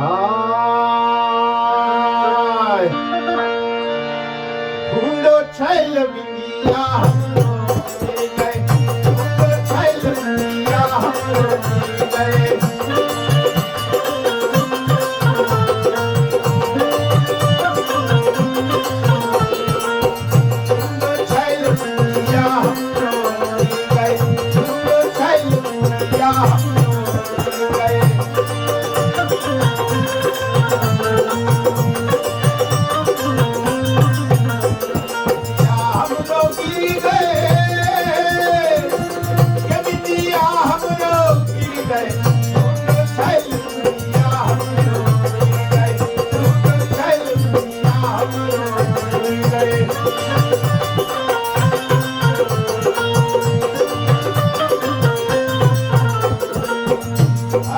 हाय ढूंढो छैल बिंदिया हमरो मिल गए, ढूंढो छैल बिंदिया हमरो मिल गए। ढूंढो छैल बिंदिया हमरो मिल गए, ढूंढो छैल बिंदिया हमरो मिल गए।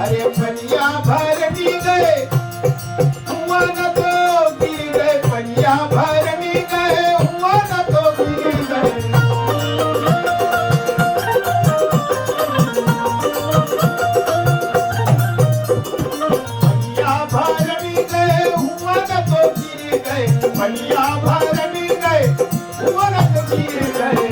अरे पनिया भर भी गए हुआ न तो गिर गए, पनिया भर भी गए हुआ न तो गिर गए। पनिया भर भी गए हुआ न तो गिर गए, पनिया भर भी गए हुआ न तो गिर गए।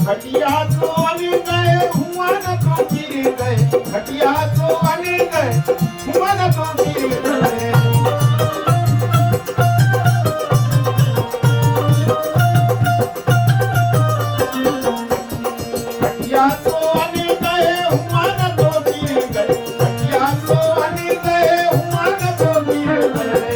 खटिया तो अने गए हुआ न तो गिर गए, खटिया तो अने गए हुआ न तो गिर गए। खटिया तो अने गए हुआ न तो गिर गए, खटिया तो अने गए हुआ न तो गिर गए।